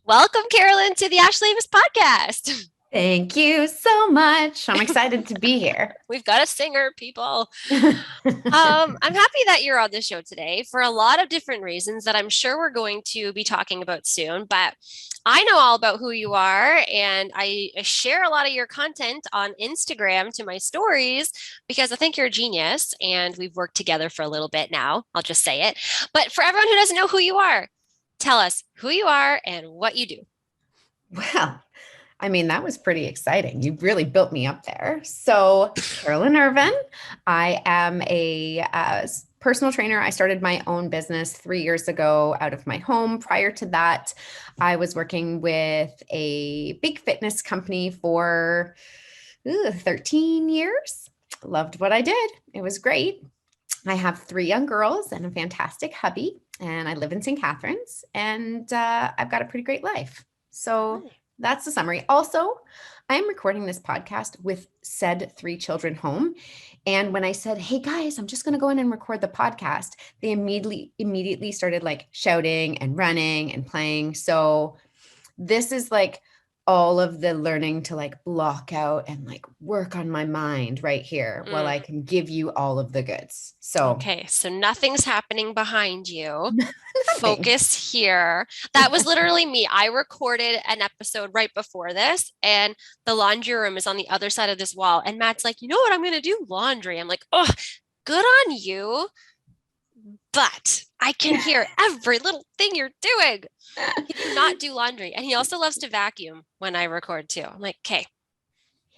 Welcome, Carolyn, to the Ashley Davis podcast. Thank you so much. I'm excited to be here. We've got a singer, people. I'm happy that you're on the show today for a lot of different reasons that I'm sure we're going to be talking about soon. But I know all about who you are, and I share a lot of your content on Instagram to my stories because I think you're a genius, and we've worked together for a little bit now. I'll just say it. But for everyone who doesn't know who you are, tell us who you are and what you do. Well, that was pretty exciting. You really built me up there. So, Carolyn Irvine, I am a personal trainer. I started my own business 3 years ago out of my home. Prior to that, I was working with a big fitness company for 13 years. Loved what I did. It was great. I have 3 young girls and a fantastic hubby, and I live in St. Catharines, and I've got a pretty great life. So that's the summary. Also, I am recording this podcast with said 3 children home. And when I said, hey guys, I'm just going to go in and record the podcast, they immediately started like shouting and running and playing. So this is like all of the learning to like block out and like work on my mind right here while I can give you all of the goods. So okay, so nothing's happening behind you. nothing. Focus here. That was literally me. I recorded an episode right before this, and the laundry room is on the other side of this wall. And Matt's like, you know what? I'm going to do laundry. I'm like, oh, good on you. But I can hear every little thing you're doing. He did not do laundry. And he also loves to vacuum when I record too. I'm like, okay,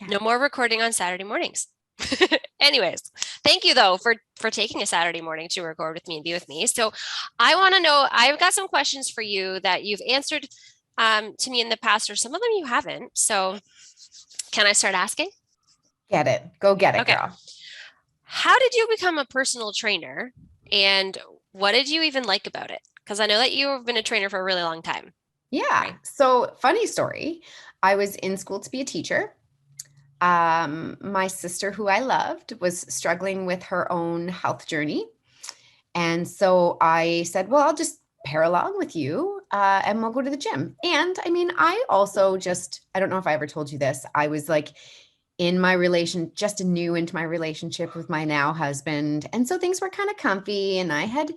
no more recording on Saturday mornings. Anyways, thank you though for taking a Saturday morning to record with me and be with me. So I want to know, I've got some questions for you that you've answered to me in the past, or some of them you haven't. So can I start asking? Get it. Go get it, Okay. girl. How did you become a personal trainer, and what did you even like about it? Because I know that you've been a trainer for a really long time. Yeah. Right. So funny story. I was in school to be a teacher. My sister, who I loved, was struggling with her own health journey. And so I said, well, I'll just pair along with you and we'll go to the gym. And I also I don't know if I ever told you this. I was like just new into my relationship with my now husband. And so things were kind of comfy, and I had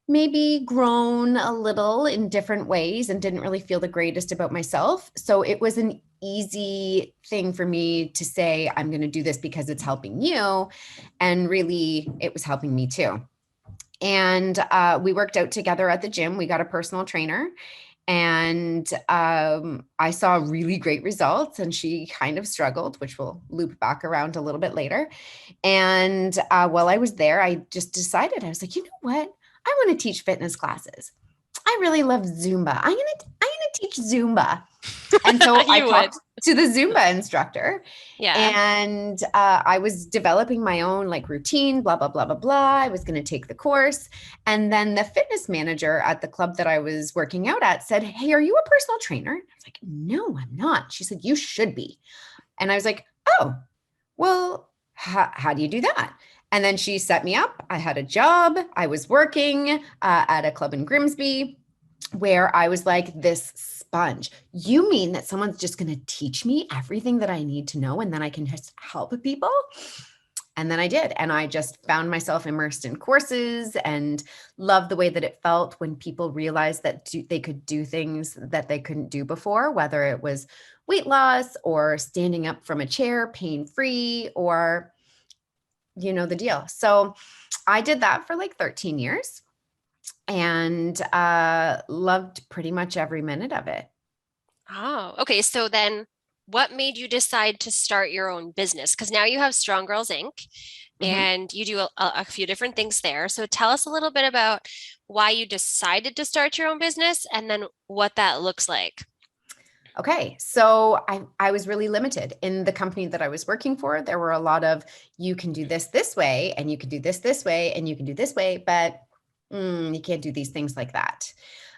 maybe grown a little in different ways and didn't really feel the greatest about myself. So it was an easy thing for me to say, I'm going to do this because it's helping you. And really, it was helping me too. And we worked out together at the gym. We got a personal trainer. And I saw really great results, and she kind of struggled, which we'll loop back around a little bit later. And while I was there, I just decided, I was like, you know what? I want to teach fitness classes. I really love Zumba. I'm gonna teach Zumba. And so I talked to the Zumba instructor. Yeah. And I was developing my own like routine, blah, blah, blah, blah, blah. I was going to take the course. And then the fitness manager at the club that I was working out at said, hey, are you a personal trainer? I was like, no, I'm not. She said, you should be. And I was like, oh, well, how do you do that? And then she set me up. I had a job. I was working at a club in Grimsby where I was like this sponge. You mean that someone's just going to teach me everything that I need to know, and then I can just help people? And then I did. And I just found myself immersed in courses and loved the way that it felt when people realized that they could do things that they couldn't do before, whether it was weight loss or standing up from a chair, pain-free, or the deal. So I did that for like 13 years and loved pretty much every minute of it. Oh, okay. So then what made you decide to start your own business? Because now you have Strong Girls Inc. and you do a few different things there. So tell us a little bit about why you decided to start your own business and then what that looks like. Okay. So I was really limited in the company that I was working for. There were a lot of, you can do this way, and you can do this way, and you can do this way, but you can't do these things like that.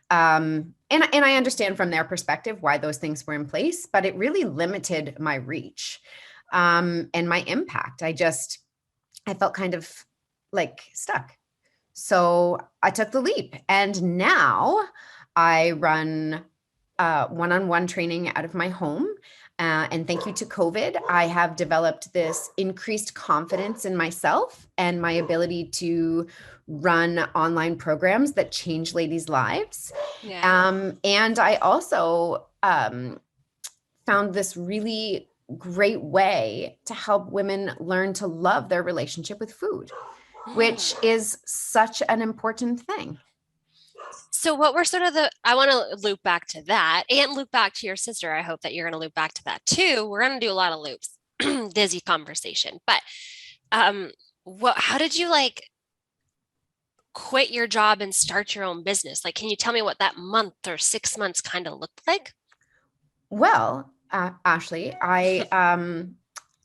And I understand from their perspective why those things were in place, but it really limited my reach and my impact. I felt kind of like stuck. So I took the leap, and now I run one-on-one training out of my home. And thank you to COVID, I have developed this increased confidence in myself and my ability to run online programs that change ladies' lives. Yeah. And I also found this really great way to help women learn to love their relationship with food, which Mm. is such an important thing. So what were sort of I want to loop back to that and loop back to your sister. I hope that you're going to loop back to that too. We're going to do a lot of loops. Dizzy conversation. But um how did you like quit your job and start your own business? Like, can you tell me what that month or 6 months kind of looked like? Well, Ashley, I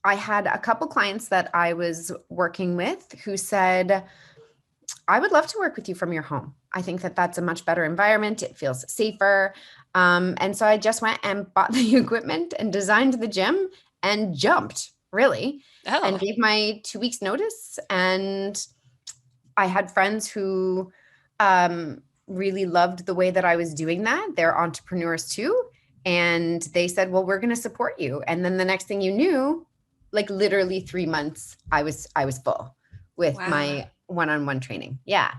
had a couple clients that I was working with who said, I would love to work with you from your home. I think that that's a much better environment. It feels safer. And so I just went and bought the equipment and designed the gym and jumped, really, and Oh, gave my 2 weeks notice. And I had friends who really loved the way that I was doing that. They're entrepreneurs too. And they said, well, we're going to support you. And then the next thing you knew, like literally 3 months, I was full with wow. my one-on-one training. Yeah.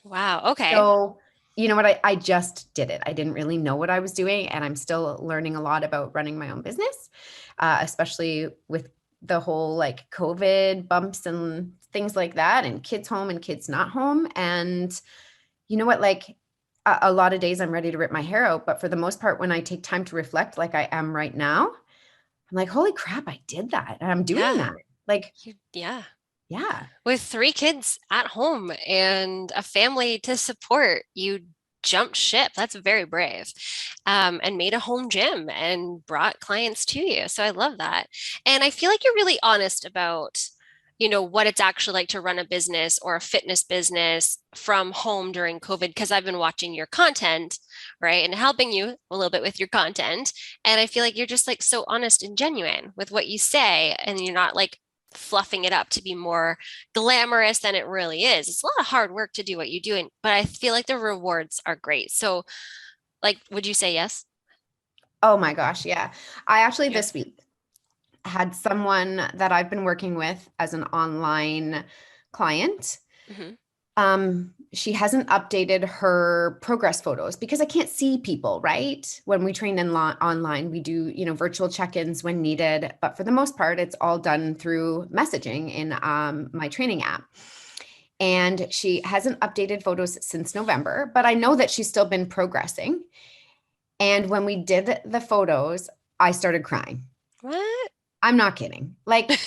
Wow. Okay. So, you know what? I just did it. I didn't really know what I was doing. And I'm still learning a lot about running my own business, especially with the whole like COVID bumps and things like that, and kids home and kids not home. And you know what? Like a lot of days I'm ready to rip my hair out. But for the most part, when I take time to reflect, like I am right now, I'm like, holy crap, I did that. And I'm doing Yeah. that. Like, Yeah. yeah. With three kids at home and a family to support, you jumped ship. That's very brave. And made a home gym and brought clients to you. So I love that. And I feel like you're really honest about, what it's actually like to run a business or a fitness business from home during COVID, because I've been watching your content, right? And helping you a little bit with your content. And I feel like you're just like so honest and genuine with what you say. And you're not like fluffing it up to be more glamorous than it really is. It's a lot of hard work to do what you do, but I feel like the rewards are great. So, like, would you say yes? Oh my gosh. Yeah. I actually Yeah. this week had someone that I've been working with as an online client. Hmm. She hasn't updated her progress photos because I can't see people, right? When we train online, we do, virtual check-ins when needed, but for the most part, it's all done through messaging in my training app. And she hasn't updated photos since November, but I know that she's still been progressing. And when we did the photos, I started crying. What? I'm not kidding. Like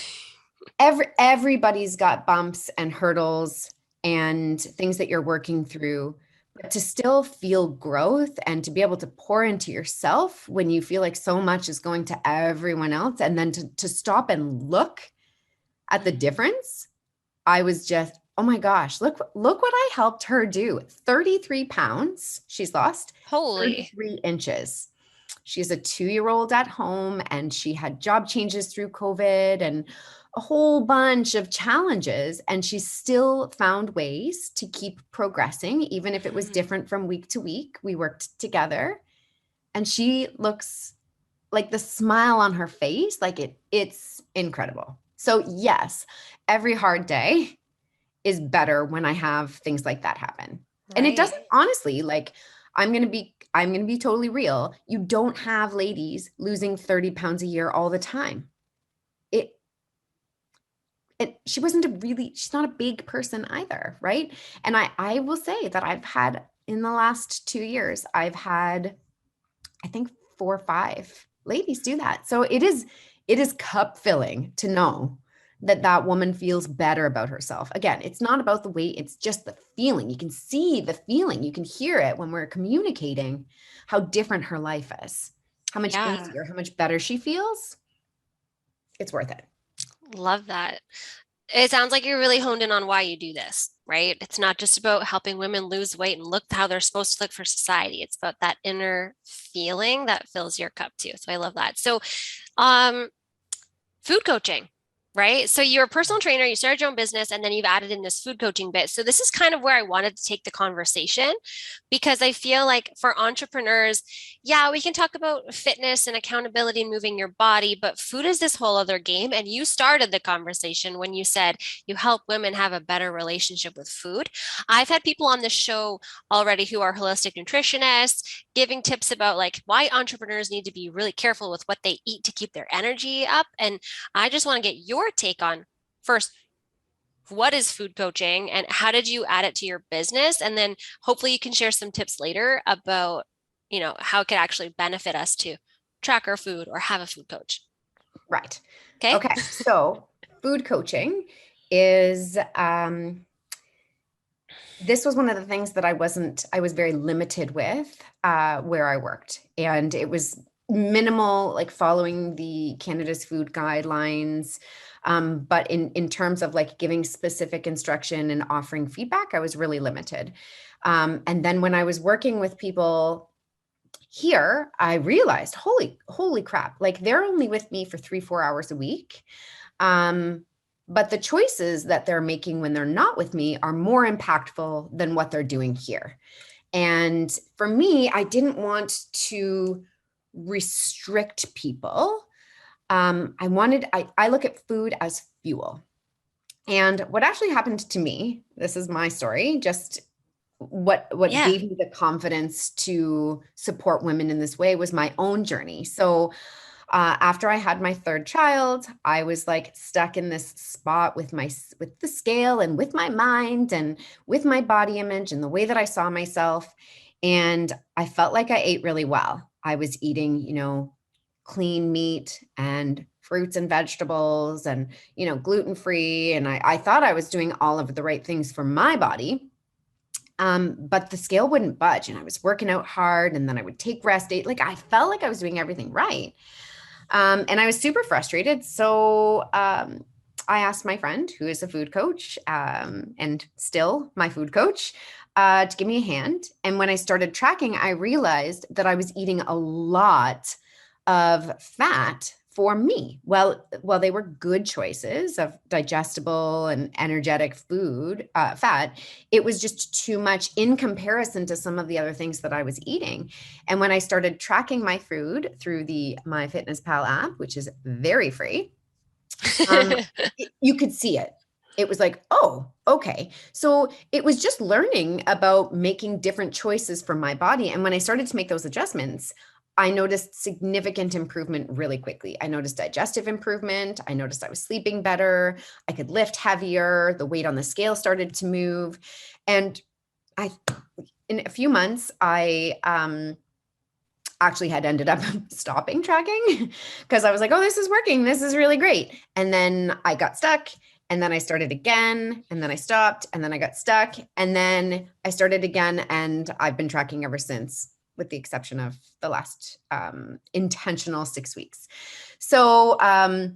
everybody's got bumps and hurdles and things that you're working through, but to still feel growth and to be able to pour into yourself when you feel like so much is going to everyone else, and then to stop and look at the Mhm. difference, I was just, oh my gosh, look what I helped her do. 33 pounds she's lost, Holy. 33 inches. She's a 2-year-old at home, and she had job changes through COVID and a whole bunch of challenges. And she still found ways to keep progressing, even if it was Mhm. different from week to week. We worked together, and she looks like the smile on her face, like it's incredible. So yes, every hard day is better when I have things like that happen. And it Right. doesn't, honestly, like I'm going to be totally real. You don't have ladies losing 30 pounds a year all the time. It she wasn't she's not a big person either, right? And I will say that I've had in the last 2 years, I've had I think 4 or 5 ladies do that. So it is cup filling to know that that woman feels better about herself. Again, it's not about the weight, it's just the feeling. You can see the feeling, you can hear it when we're communicating how different her life is, how much Yeah. easier, how much better she feels. It's worth it. Love that. It sounds like you're really honed in on why you do this, right? It's not just about helping women lose weight and look how they're supposed to look for society. It's about that inner feeling that fills your cup too. So I love that. So, um, food coaching, right? So you're a personal trainer, you started your own business, and then you've added in this food coaching bit. So this is kind of where I wanted to take the conversation because I feel like for entrepreneurs, yeah, we can talk about fitness and accountability and moving your body, but food is this whole other game. And you started the conversation when you said you help women have a better relationship with food. I've had people on this show already who are holistic nutritionists giving tips about like why entrepreneurs need to be really careful with what they eat to keep their energy up. And I just want to get your take on first, what is food coaching and how did you add it to your business? And then hopefully you can share some tips later about, how it could actually benefit us to track our food or have a food coach. Right. Okay. Okay. So food coaching is, this was one of the things that I was very limited with where I worked. And it was minimal, like following the Canada's food guidelines. But in terms of like giving specific instruction and offering feedback, I was really limited. And then when I was working with people here, I realized, holy crap, like they're only with me for 3-4 hours a week. But the choices that they're making when they're not with me are more impactful than what they're doing here. And for me, I didn't want to restrict people. I look at food as fuel. And what actually happened to me, this is my story, just what Yeah. gave me the confidence to support women in this way was my own journey. So after I had my third child, I was like stuck in this spot with the scale and with my mind and with my body image and the way that I saw myself. And I felt like I ate really well. I was eating, clean meat and fruits and vegetables and, gluten free. And I thought I was doing all of the right things for my body. But the scale wouldn't budge and I was working out hard and then I would take rest day. Like I felt like I was doing everything right. And I was super frustrated. So I asked my friend, who is a food coach and still my food coach, to give me a hand. And when I started tracking, I realized that I was eating a lot of fat for me. Well, they were good choices of digestible and energetic food, fat. It was just too much in comparison to some of the other things that I was eating. And when I started tracking my food through the MyFitnessPal app, which is very free, you could see it. It was like, oh, okay. So it was just learning about making different choices for my body. And when I started to make those adjustments, I noticed significant improvement really quickly. I noticed digestive improvement. I noticed I was sleeping better. I could lift heavier. The weight on the scale started to move. And in a few months, I actually had ended up stopping tracking because I was like, oh, this is working. This is really great. And then I got stuck. And then I started again. And then I stopped. And then I got stuck. And then I started again. And I've been tracking ever since, with the exception of the last intentional 6 weeks. So I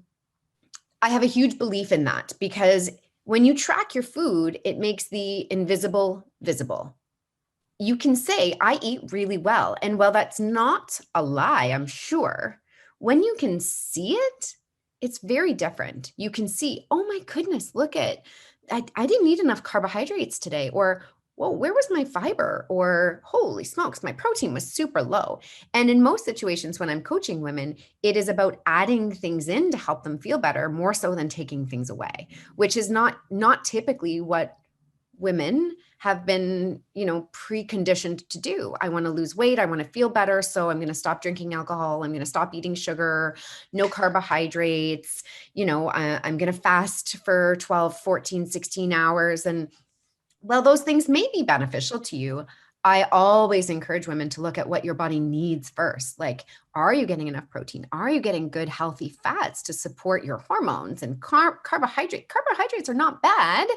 have a huge belief in that because when you track your food, it makes the invisible visible. You can say, I eat really well. And while that's not a lie, I'm sure, when you can see it, it's very different. You can see, oh my goodness, look at, I didn't eat enough carbohydrates today. Or whoa, where was my fiber? Or holy smokes, my protein was super low. And in most situations, when I'm coaching women, it is about adding things in to help them feel better, more so than taking things away, which is not typically what women have been, preconditioned to do. I want to lose weight. I want to feel better. So I'm going to stop drinking alcohol. I'm going to stop eating sugar, no carbohydrates. I'm going to fast for 12, 14, 16 hours. And well, those things may be beneficial to you. I always encourage women to look at what your body needs first. Like, are you getting enough protein? Are you getting good, healthy fats to support your hormones? And carbohydrates are not bad.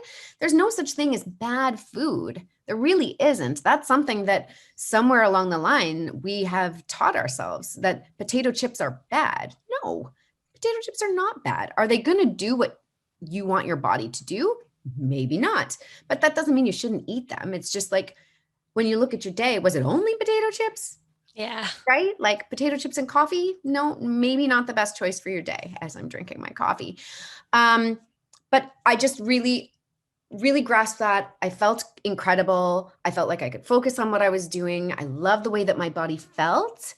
There's no such thing as bad food. There really isn't. That's something that somewhere along the line, we have taught ourselves that potato chips are bad. No, potato chips are not bad. Are they going to do what you want your body to do? Maybe not. But that doesn't mean you shouldn't eat them. It's just like, when you look at your day, was it only potato chips? Yeah. right? Like potato chips and coffee. No, maybe not the best choice for your day as I'm drinking my coffee. Um, but I just really grasped that. I felt incredible. I felt like I could focus on what I was doing. I love the way that my body felt.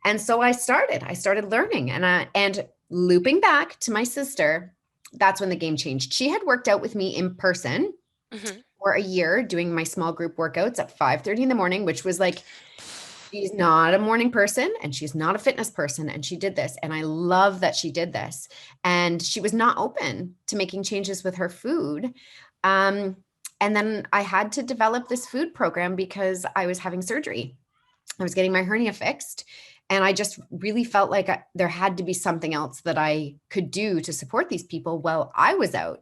And so I started learning and looping back to my sister, that's when the game changed. She had worked out with me in person Hmm. for a year doing my small group workouts at 5:30 in the morning, which was like, she's not a morning person and she's not a fitness person. And she did this. And I love that she did this. And she was not open to making changes with her food. Um, and then I had to develop this food program because I was having surgery. I was getting my hernia fixed. And I just really felt like there had to be something else that I could do to support these people while I was out.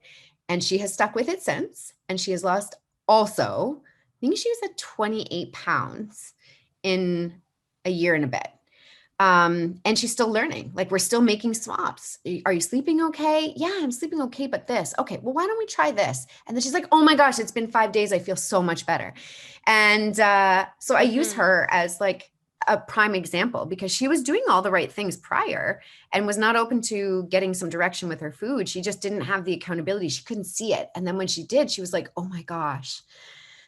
And she has stuck with it since. And she has lost also, I think she was at 28 pounds in a year and a bit. And she's still learning. Like we're still making swaps. Are you sleeping okay? Yeah, I'm sleeping okay, but this. Okay, well, why don't we try this? And then she's like, oh my gosh, it's been 5 days. I feel so much better. And so I use Hmm. her as like a prime example because she was doing all the right things prior and was not open to getting some direction with her food. She just didn't have the accountability. She couldn't see it. And then when she did, she was like, oh my gosh.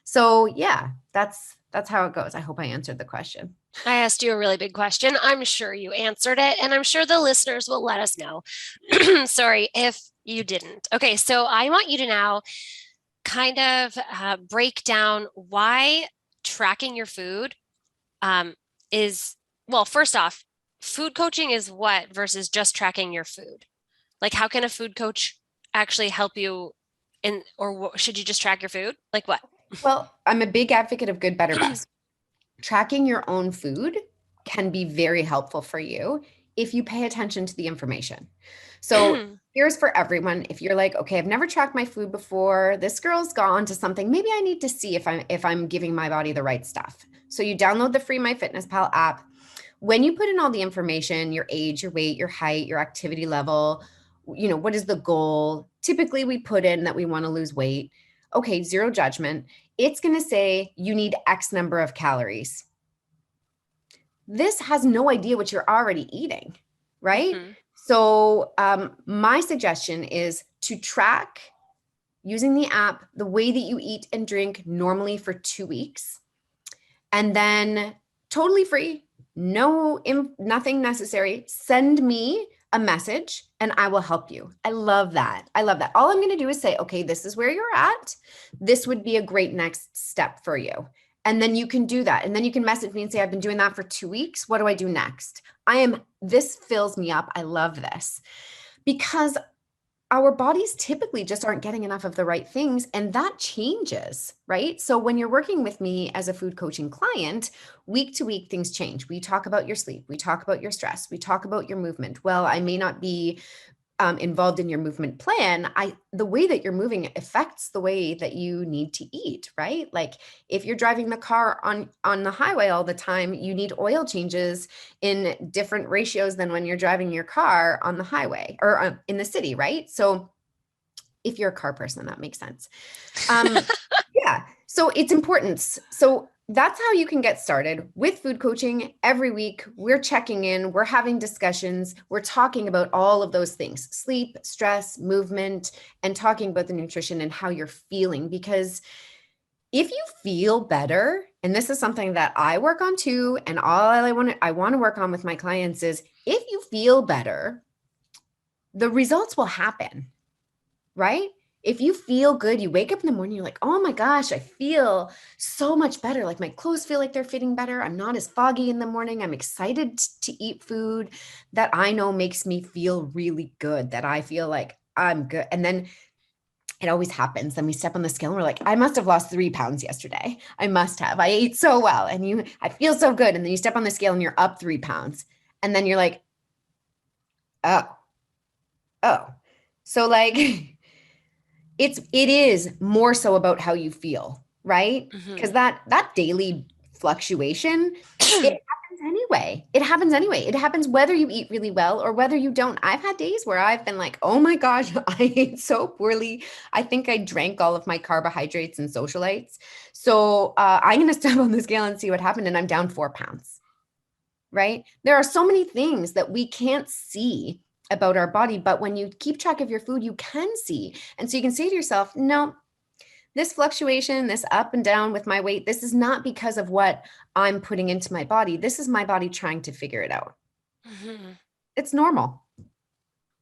So yeah, that's how it goes. I hope I answered the question. I asked you a really big question. I'm sure you answered it, and I'm sure the listeners will let us know. Sorry if you didn't. Okay, so I want you to now kind of break down why tracking your food um, is, well, first off, food coaching is what versus just tracking your food? Like, how can a food coach actually help you in, or should you just track your food? Like, what? Well, I'm a big advocate of good, better, best. Tracking your own food can be very helpful for you if you pay attention to the information. So here's for everyone. If you're like, okay, I've never tracked my food before, this girl's gone to something, maybe I need to see if I'm giving my body the right stuff. So you download the free MyFitnessPal app. When you put in all the information, your age, your weight, your height, your activity level, what is the goal? Typically we put in that we want to lose weight. Okay, zero judgment. It's going to say you need X number of calories. This has no idea what you're already eating, right? Hmm. So, my suggestion is to track using the app the way that you eat and drink normally for 2 weeks. And then, totally free, nothing necessary. Send me a message and I will help you. I love that. I love that. All I'm going to do is say, okay, this is where you're at. This would be a great next step for you. And then you can do that. And then you can message me and say, I've been doing that for 2 weeks. What do I do next? This fills me up. I love this because our bodies typically just aren't getting enough of the right things, and that changes, right? So when you're working with me as a food coaching client, week to week things change. We talk about your sleep, we talk about your stress, we talk about your movement. Well, I may not be involved in your movement plan. The way that you're moving affects the way that you need to eat, right? Like if you're driving the car on the highway all the time, you need oil changes in different ratios than when you're driving your car on the highway or in the city, right? So if you're a car person, that makes sense. Um, yeah. So it's important. So that's how you can get started with food coaching. Every week, we're checking in, we're having discussions, we're talking about all of those things: sleep, stress, movement, and talking about the nutrition and how you're feeling. Because if you feel better, and this is something that I work on too, and all I want to work on with my clients is if you feel better, the results will happen, right? If you feel good, you wake up in the morning, you're like, oh my gosh, I feel so much better. Like my clothes feel like they're fitting better. I'm not as foggy in the morning. I'm excited to eat food that I know makes me feel really good, that I feel like I'm good. And then it always happens. Then we step on the scale and we're like, I must have lost 3 pounds yesterday. I must have. I ate so well. And I feel so good. And then you step on the scale and you're up 3 pounds. And then you're like, oh, oh. So like, it is more so about how you feel, right? Because Hmm. that daily fluctuation, it happens anyway. It happens anyway. It happens whether you eat really well or whether you don't. I've had days where I've been like, oh my gosh, I ate so poorly. I think I drank all of my carbohydrates and socialites. So I'm going to step on the scale and see what happened. And I'm down 4 pounds. right? There are so many things that we can't see about our body, but when you keep track of your food, you can see. And so you can say to yourself, no, this fluctuation, this up and down with my weight, this is not because of what I'm putting into my body. This is my body trying to figure it out. Mhm. It's normal.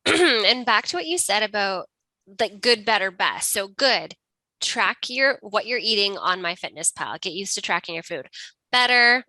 And back to what you said about like good, better, best. So good, track your what you're eating on MyFitnessPal. Get used to tracking your food. Better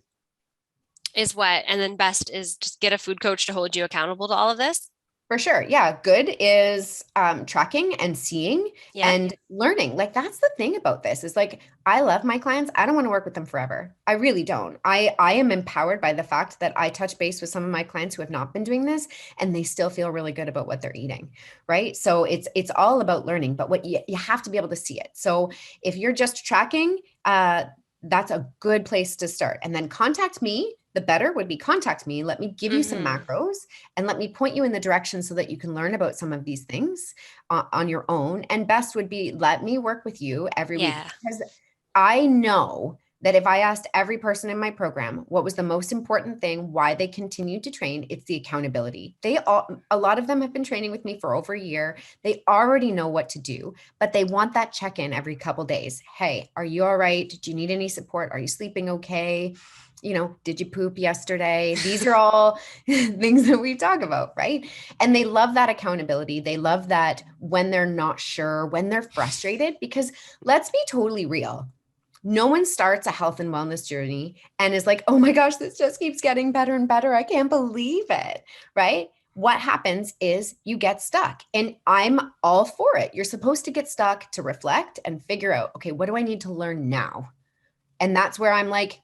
is what, and then best is just get a food coach to hold you accountable to all of this. For sure. Yeah. Good is tracking and seeing Yep. and learning. Like that's the thing about this is like, I love my clients. I don't want to work with them forever. I really don't. I am empowered by the fact that I touch base with some of my clients who have not been doing this and they still feel really good about what they're eating. Right. So it's all about learning, but what you have to be able to see it. So if you're just tracking, that's a good place to start. And then contact me. The better would be contact me. Let me give you some Hmm. macros and let me point you in the direction so that you can learn about some of these things on your own. And best would be let me work with you every week Yeah. because I know that if I asked every person in my program what was the most important thing, why they continued to train, it's the accountability. A lot of them have been training with me for over a year. They already know what to do, but they want that check-in every couple days. Hey, are you all right? Do you need any support? Are you sleeping okay? Did you poop yesterday? These are all things that we talk about, right? And they love that accountability. They love that when they're not sure, when they're frustrated, because let's be totally real. No one starts a health and wellness journey and is like, oh my gosh, this just keeps getting better and better. I can't believe it, right? What happens is you get stuck, and I'm all for it. You're supposed to get stuck to reflect and figure out, okay, what do I need to learn now? And that's where I'm like,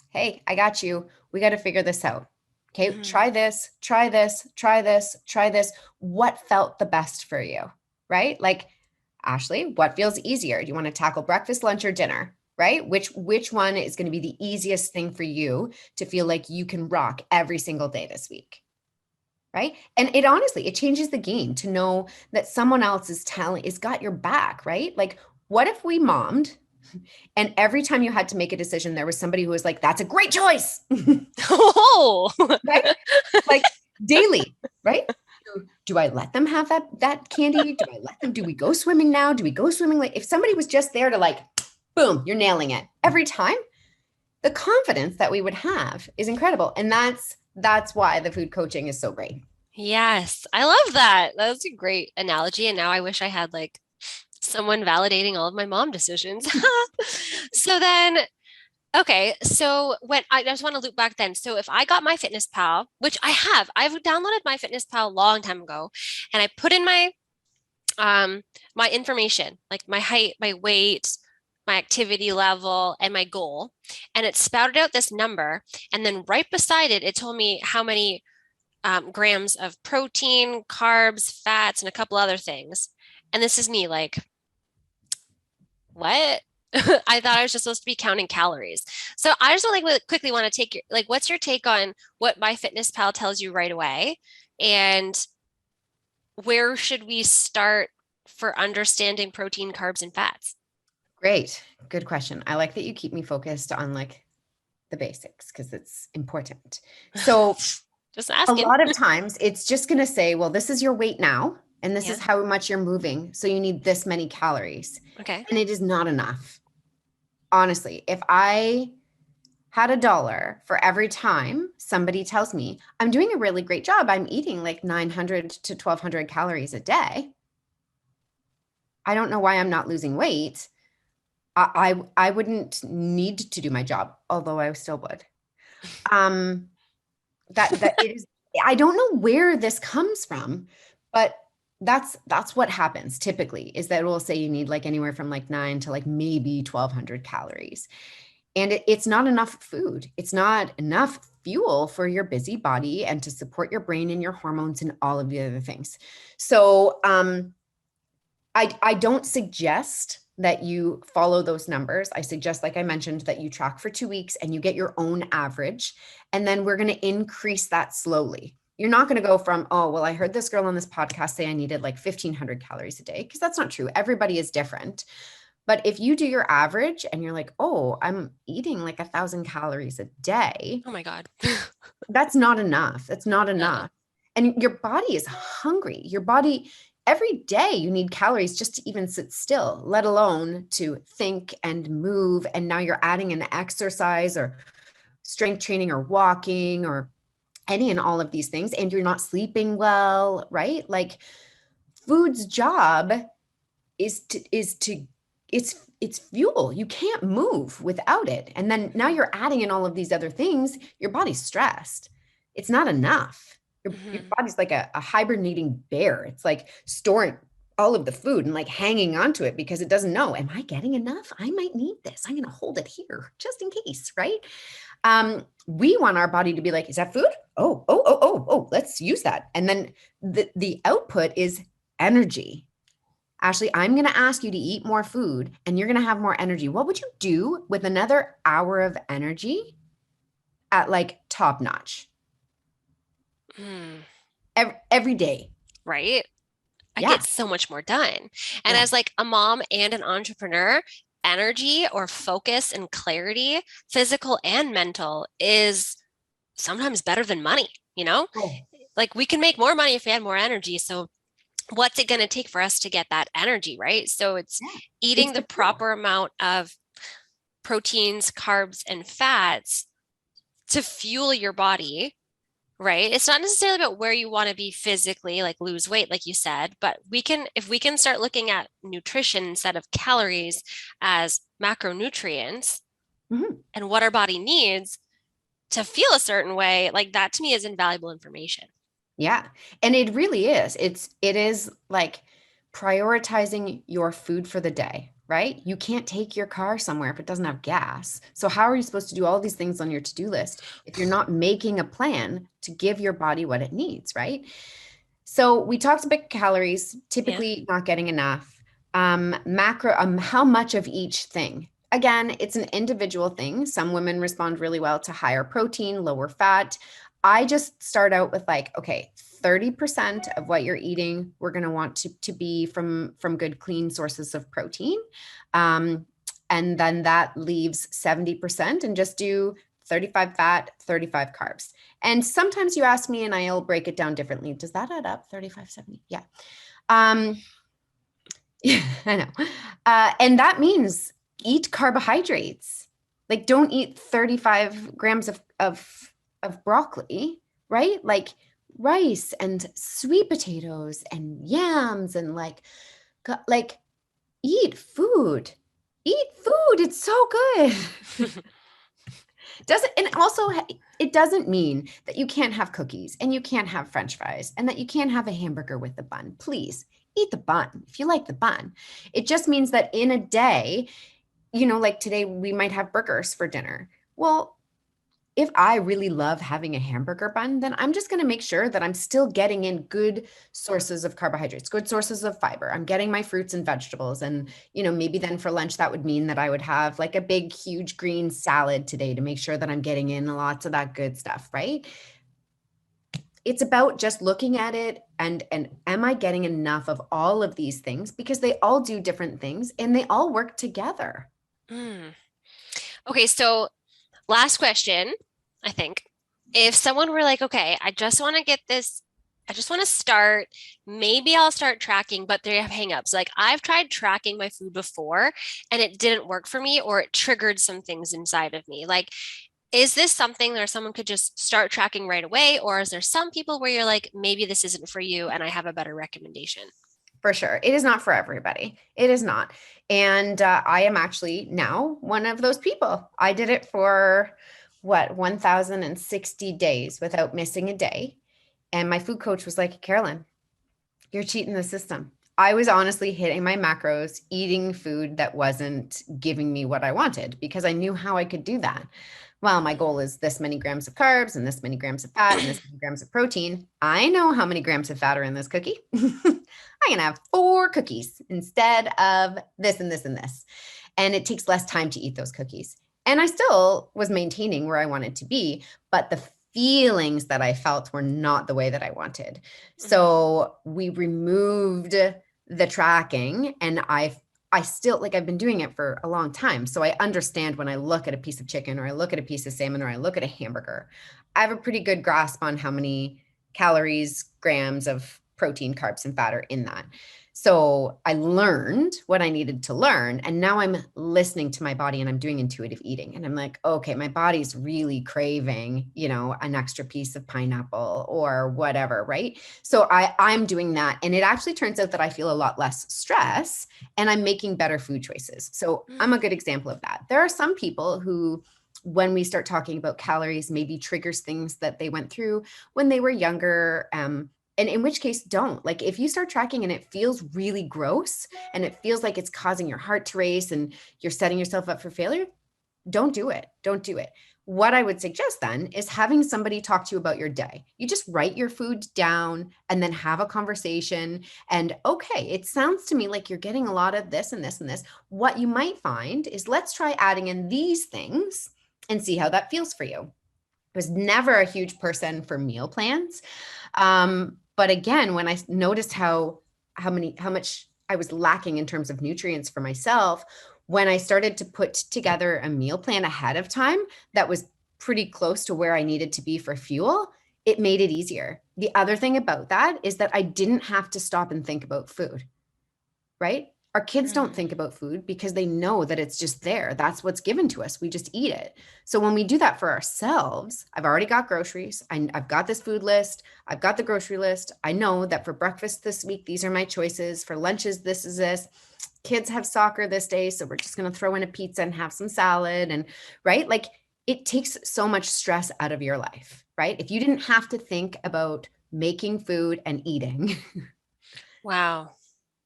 hey, I got you. We got to figure this out. Okay, Mhm. try this, try this, try this, try this. What felt the best for you, right? Like, Ashley, what feels easier? Do you want to tackle breakfast, lunch, or dinner? Right? Which one is going to be the easiest thing for you to feel like you can rock every single day this week? Right? And it honestly, it changes the game to know that someone else is got your back, right? Like, what if we mommed and every time you had to make a decision, there was somebody who was like, that's a great choice, Oh. right? Like daily, right? Do I let them have that candy? Do we go swimming now? Do we go swimming? Like if somebody was just there to like, boom, you're nailing it every time, the confidence that we would have is incredible. And that's why the food coaching is so great. Yes, I love that. That's a great analogy. And now I wish I had like someone validating all of my mom decisions. So then, okay, so when I just want to loop back then. So if I got my Fitness Pal, which I've downloaded my Fitness Pal a long time ago, and I put in my information, like my height, my weight, my activity level, and my goal, and it spouted out this number, and then right beside it, it told me how many grams of protein, carbs, fats, and a couple other things. And this is me like, what? I thought I was just supposed to be counting calories. So I just like quickly want to take your like, what's your take on what MyFitnessPal tells you right away, and where should we start for understanding protein, carbs, and fats? Great. Good question. I like that you keep me focused on like the basics because it's important. So Just a asking. lot of times it's just going to say, well, this is your weight now, and this is Yeah. how much you're moving. So you need this many calories. Okay. And it is not enough. Honestly, if I had $1 for every time somebody tells me I'm doing a really great job, I'm eating like 900 to 1200 calories a day, I don't know why I'm not losing weight. I wouldn't need to do my job, although I still would. Um, that it is, I don't know where this comes from, but that's what happens typically is that it will say you need like anywhere from like 9 to like maybe 1200 calories. And it's not enough food. It's not enough fuel for your busy body and to support your brain and your hormones and all of the other things. So I don't suggest that you follow those numbers. I suggest, like I mentioned, that you track for 2 weeks and you get your own average. And then we're going to increase that slowly. You're not going to go from, oh, well, I heard this girl on this podcast say I needed like 1500 calories a day, because that's not true. Everybody is different. But if you do your average and you're like, oh, I'm eating like 1,000 calories a day, Oh my God. that's not enough. That's not No. enough. And your body is hungry. Your body, every day you need calories just to even sit still, let alone to think and move. And now you're adding an exercise or strength training or walking or any and all of these things. And you're not sleeping well, right? Like food's job is to it's fuel. You can't move without it. And then now Mhm. you're adding in all of these other things. Your body's stressed. It's not enough. Your Mhm. body's like a hibernating bear. It's like storing all of the food and like hanging onto it because it doesn't know, am I getting enough? I might need this. I'm going to hold it here just in case, right? We want our body to be like, is that food? Oh, let's use that. And then the output is energy. Ashley, I'm going to ask you to eat more food and you're going to have more energy. What would you do with another hour of energy at like top notch Mm. every day? Right? I Yeah. get so much more done. And Yeah. as like a mom and an entrepreneur, energy or focus and clarity, physical and mental, is sometimes better than money, you know? Oh, Like we can make more money if we had more energy. So what's it going to take for us to get that energy, right? So it's yeah. It's eating the the fuel. proper amount of proteins, carbs, and fats to fuel your body, right? It's not necessarily about where you want to be physically, like lose weight, like you said, but if we can start looking at nutrition instead of calories as macronutrients Mhm. and what our body needs to feel a certain way, like that to me is invaluable information. Yeah. And it really is. It is like prioritizing your food for the day, right? You can't take your car somewhere if it doesn't have gas. So how are you supposed to do all these things on your to-do list if you're not making a plan to give your body what it needs, right? So we talked about calories, Yeah. typically not getting enough. Macro, how much of each thing? Again, it's an individual thing. Some women respond really well to higher protein, lower fat. I just start out with like, okay, 30% of what you're eating, we're going to want to be from good, clean sources of protein. Um, and then that leaves 70% and just do 35 fat, 35 carbs. And sometimes you ask me and I'll break it down differently. Does that add up? 35, 70? Yeah. Um, yeah, I know. And that means eat carbohydrates. Like don't eat 35 grams of broccoli, right? Like rice and sweet potatoes and yams and like eat food. Eat food. It's so good. Doesn't and also it doesn't mean that you can't have cookies and you can't have french fries and that you can't have a hamburger with the bun. Please eat the bun if you like the bun. It just means that in a day, like today we might have burgers for dinner. Well, if I really love having a hamburger bun, then I'm just going to make sure that I'm still getting in good sources of carbohydrates, good sources of fiber. I'm getting my fruits and vegetables. And, maybe then for lunch, that would mean that I would have like a big, huge green salad today to make sure that I'm getting in lots of that good stuff, right? It's about just looking at it and am I getting enough of all of these things because they all do different things and they all work together. Mm. Okay, so last question, I think. If someone were like, okay, I just want to get this, I just want to start, maybe I'll start tracking, but they have hangups. Like I've tried tracking my food before and it didn't work for me or it triggered some things inside of me. Like, is this something where someone could just start tracking right away? Or is there some people where you're like, maybe this isn't for you and I have a better recommendation? For sure. It is not for everybody. It is not. And I am actually now one of those people. I did it for 1,060 days without missing a day. And my food coach was like, Carolyn, you're cheating the system. I was honestly hitting my macros, eating food that wasn't giving me what I wanted because I knew how I could do that. Well, my goal is this many grams of carbs and this many grams of fat and this many grams of protein. I know how many grams of fat are in this cookie. I can have 4 cookies instead of this and this and this. And it takes less time to eat those cookies. And I still was maintaining where I wanted to be, but the feelings that I felt were not the way that I wanted. Mhm. So we removed the tracking and I I still like I've been doing it for a long time. So I understand when I look at a piece of chicken or I look at a piece of salmon or I look at a hamburger, I have a pretty good grasp on how many calories, grams of protein, carbs, and fat are in that. So I learned what I needed to learn. And now I'm listening to my body and I'm doing intuitive eating. And I'm like, okay, my body's really craving, an extra piece of pineapple or whatever, right? So I'm doing that. And it actually turns out that I feel a lot less stress and I'm making better food choices. So I'm a good example of that. There are some people who, when we start talking about calories, maybe triggers things that they went through when they were younger. And in which case, don't. Like, if you start tracking and it feels really gross and it feels like it's causing your heart to race and you're setting yourself up for failure, don't do it. Don't do it. What I would suggest then is having somebody talk to you about your day. You just write your food down and then have a conversation. And okay, it sounds to me like you're getting a lot of this and this and this. What you might find is let's try adding in these things and see how that feels for you. I was never a huge person for meal plans. But again, when I noticed how much I was lacking in terms of nutrients for myself, when I started to put together a meal plan ahead of time that was pretty close to where I needed to be for fuel, it made it easier. The other thing about that is that I didn't have to stop and think about food, right? Our kids don't think about food because they know that it's just there. That's what's given to us. We just eat it. So when we do that for ourselves, I've already got groceries. I've got this food list. I've got the grocery list. I know that for breakfast this week, these are my choices. For lunches, this is this. Kids have soccer this day, so we're just going to throw in a pizza and have some salad. And right, like it takes so much stress out of your life, right? If you didn't have to think about making food and eating. Wow.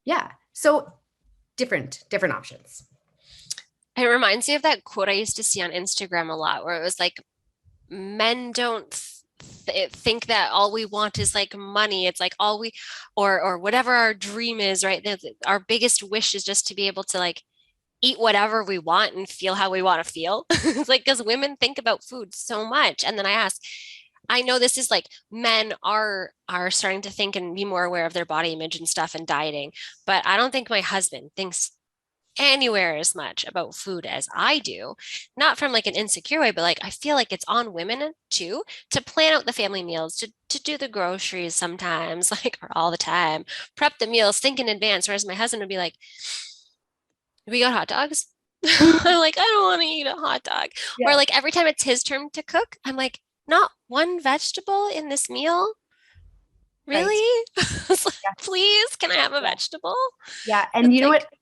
Yeah. So different options. It reminds me of that quote I used to see on Instagram a lot, where it was like, men don't think that all we want is like money. It's like all we, or whatever our dream is, right? Our biggest wish is just to be able to like eat whatever we want and feel how we want to feel. It's like, because women think about food so much. And then I ask, I know this is like men are starting to think and be more aware of their body image and stuff and dieting, but I don't think my husband thinks anywhere as much about food as I do. Not from like an insecure way, but like I feel like it's on women too to plan out the family meals, to do the groceries sometimes, like or all the time, prep the meals, think in advance. Whereas my husband would be like, we got hot dogs. I'm like, I don't want to eat a hot dog. Or Yeah. like every time it's his turn to cook, I'm like, not one vegetable in this meal? Right. Really? It's like, Yeah. please, can I have a Yeah. vegetable? Yeah. And It's you know like, what,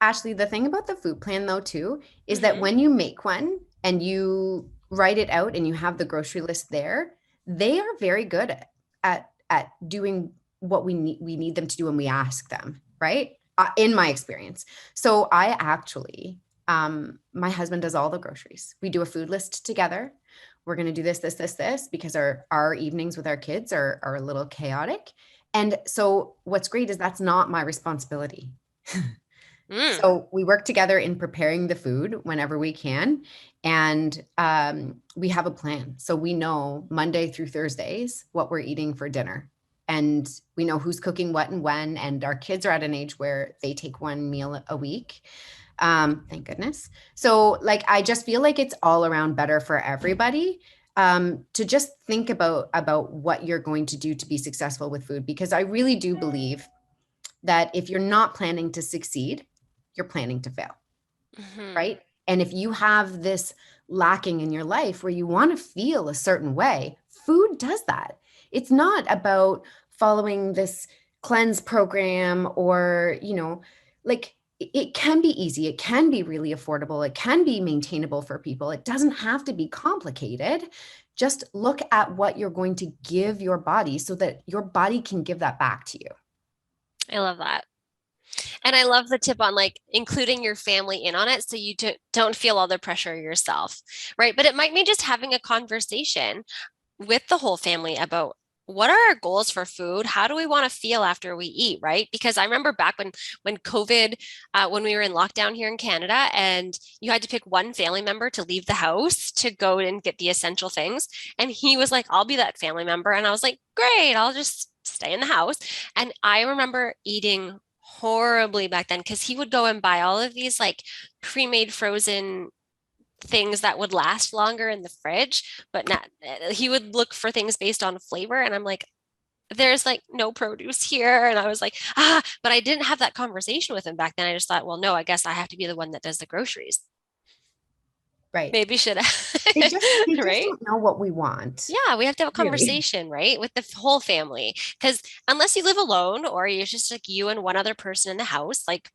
Ashley, the thing about the food plan though, too, is that mhm. when you make one and you write it out and you have the grocery list there, they are very good at doing what we need them to do when we ask them, right? In my experience. So I actually, my husband does all the groceries. We do a food list together. We're going to do this, because our evenings with our kids are a little chaotic. And so what's great is that's not my responsibility. Mm. So we work together in preparing the food whenever we can. And we have a plan. So we know Monday through Thursdays what we're eating for dinner. And we know who's cooking what and when. And our kids are at an age where they take one meal a week. Thank goodness. So, like, I just feel like it's all around better for everybody. To just think about what you're going to do to be successful with food, because I really do believe that if you're not planning to succeed, you're planning to fail, Mhm. right? And if you have this lacking in your life where you want to feel a certain way, food does that. It's not about following this cleanse program or, like it can be easy. It can be really affordable. It can be maintainable for people. It doesn't have to be complicated. Just look at what you're going to give your body so that your body can give that back to you. I love that. And I love the tip on like including your family in on it so you don't feel all the pressure yourself, right? But it might mean just having a conversation with the whole family about what are our goals for food? How do we want to feel after we eat, right? Because I remember back when COVID, when we were in lockdown here in Canada, and you had to pick one family member to leave the house to go and get the essential things, and he was like, "I'll be that family member," and I was like, "Great, I'll just stay in the house." And I remember eating horribly back then because he would go and buy all of these like pre-made frozen things that would last longer in the fridge, but not, he would look for things based on flavor. And I'm like, there's like no produce here. And I was like, but I didn't have that conversation with him back then. I just thought, well, no, I guess I have to be the one that does the groceries. Right. Maybe should have, They just right? don't know what we want, Yeah, we have to have a really. conversation, right? With the whole family. Because unless you live alone or you're just like you and one other person in the house, like,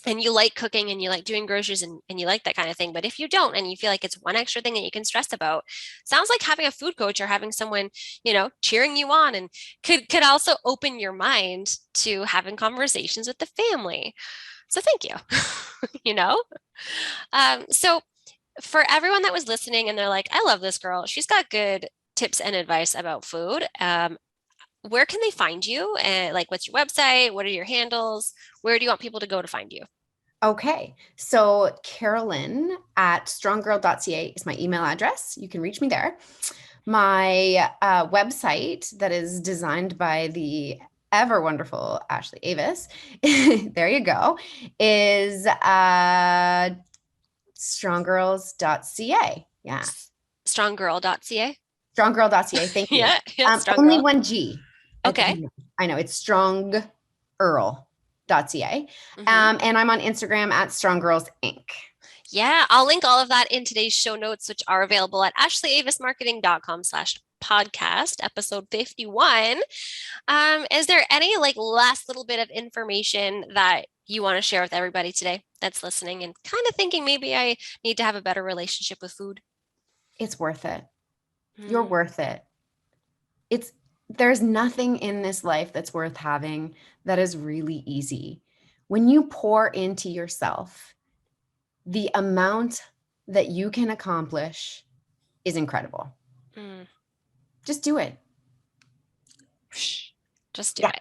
and you like cooking and you like doing groceries and you like that kind of thing. But if you don't and you feel like it's one extra thing that you can stress about, sounds like having a food coach or having someone, cheering you on and could also open your mind to having conversations with the family. So thank you. you know? So for everyone that was listening and they're like, I love this girl. She's got good tips and advice about food. Where can they find you? And like, what's your website? What are your handles? Where do you want people to go to find you? Okay. So Carolyn at stronggirl.ca is my email address. You can reach me there. My website that is designed by the ever wonderful Ashley Avis, there you go, is stronggirls.ca. Yeah. Stronggirl.ca. Stronggirl.ca. Thank you. Yeah, yeah, strong Only girl. one G at the Okay. beginning. I know it's strongearl.ca. hmm And I'm on Instagram at STRONGirls Inc. Yeah, I'll link all of that in today's show notes, which are available at ashleyAvisMarketing.com/podcast, episode 51. Is there any like last little bit of information that you want to share with everybody today that's listening and kind of thinking maybe I need to have a better relationship with food? It's worth it. You're Mm, worth it. It's There's nothing in this life that's worth having that is really easy. When you pour into yourself, the amount that you can accomplish is incredible. mm. Just do it. Just do Yeah. it.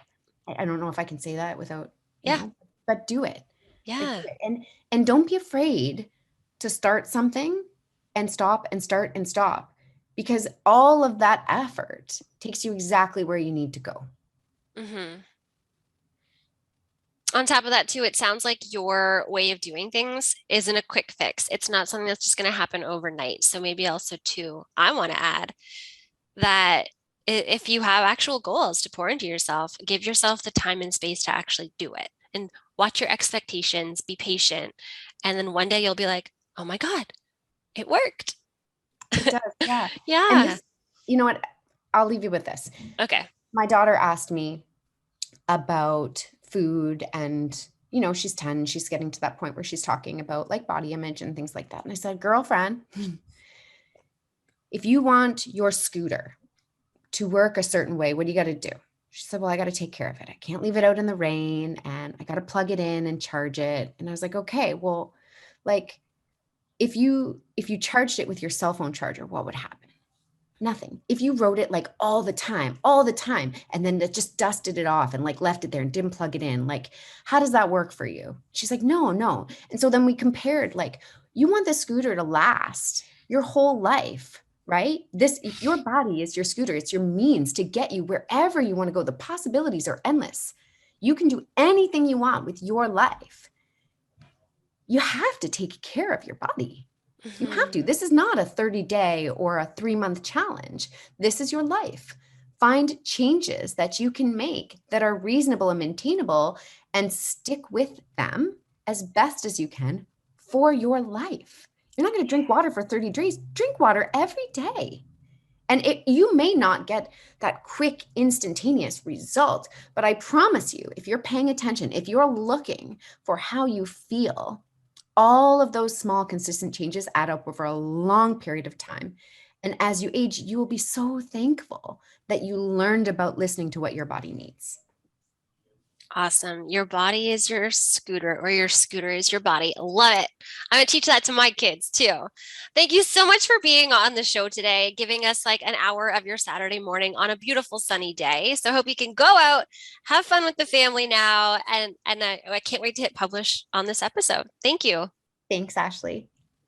I don't know if I can say that without, Yeah. but do it. Like do Yeah. it. And don't be afraid to start something and stop and start and stop because all of that effort takes you exactly where you need to go. hmm On top of that, too, it sounds like your way of doing things isn't a quick fix. It's not something that's just going to happen overnight. So maybe also, too, I want to add that if you have actual goals to pour into yourself, give yourself the time and space to actually do it and watch your expectations, be patient. And then one day you'll be like, oh my God, it worked. It does, yeah. And Yeah. this, you know what? I'll leave you with this. Okay. My daughter asked me about food and she's 10, she's getting to that point where she's talking about like body image and things like that. And I said, girlfriend, if you want your scooter to work a certain way, what do you got to do? She said, well, I got to take care of it. I can't leave it out in the rain and I got to plug it in and charge it. And I was like, okay, well, like if you charged it with your cell phone charger, what would happen? Nothing. If you wrote it like all the time, and then it just dusted it off and like left it there and didn't plug it in, like, how does that work for you? She's like, no, no. And so then we compared, like, you want the scooter to last your whole life, right? Your body is your scooter. It's your means to get you wherever you want to go. The possibilities are endless. You can do anything you want with your life. You have to take care of your body. You have to. hmm This is not a 30-day or a 3-month challenge. This is your life. Find changes that you can make that are reasonable and maintainable and stick with them as best as you can for your life. You're not going to drink water for 30 days. Drink water every day. And you may not get that quick, instantaneous result, but I promise you, if you're paying attention, if you're looking for how you feel, all of those small, consistent changes add up over a long period of time. And as you age, you will be so thankful that you learned about listening to what your body needs. Awesome. Your body is your scooter, or your scooter is your body. Love it. I'm going to teach that to my kids too. Thank you so much for being on the show today, giving us like an hour of your Saturday morning on a beautiful sunny day. So I hope you can go out, have fun with the family now, and I can't wait to hit publish on this episode. Thank you. Thanks, Ashley.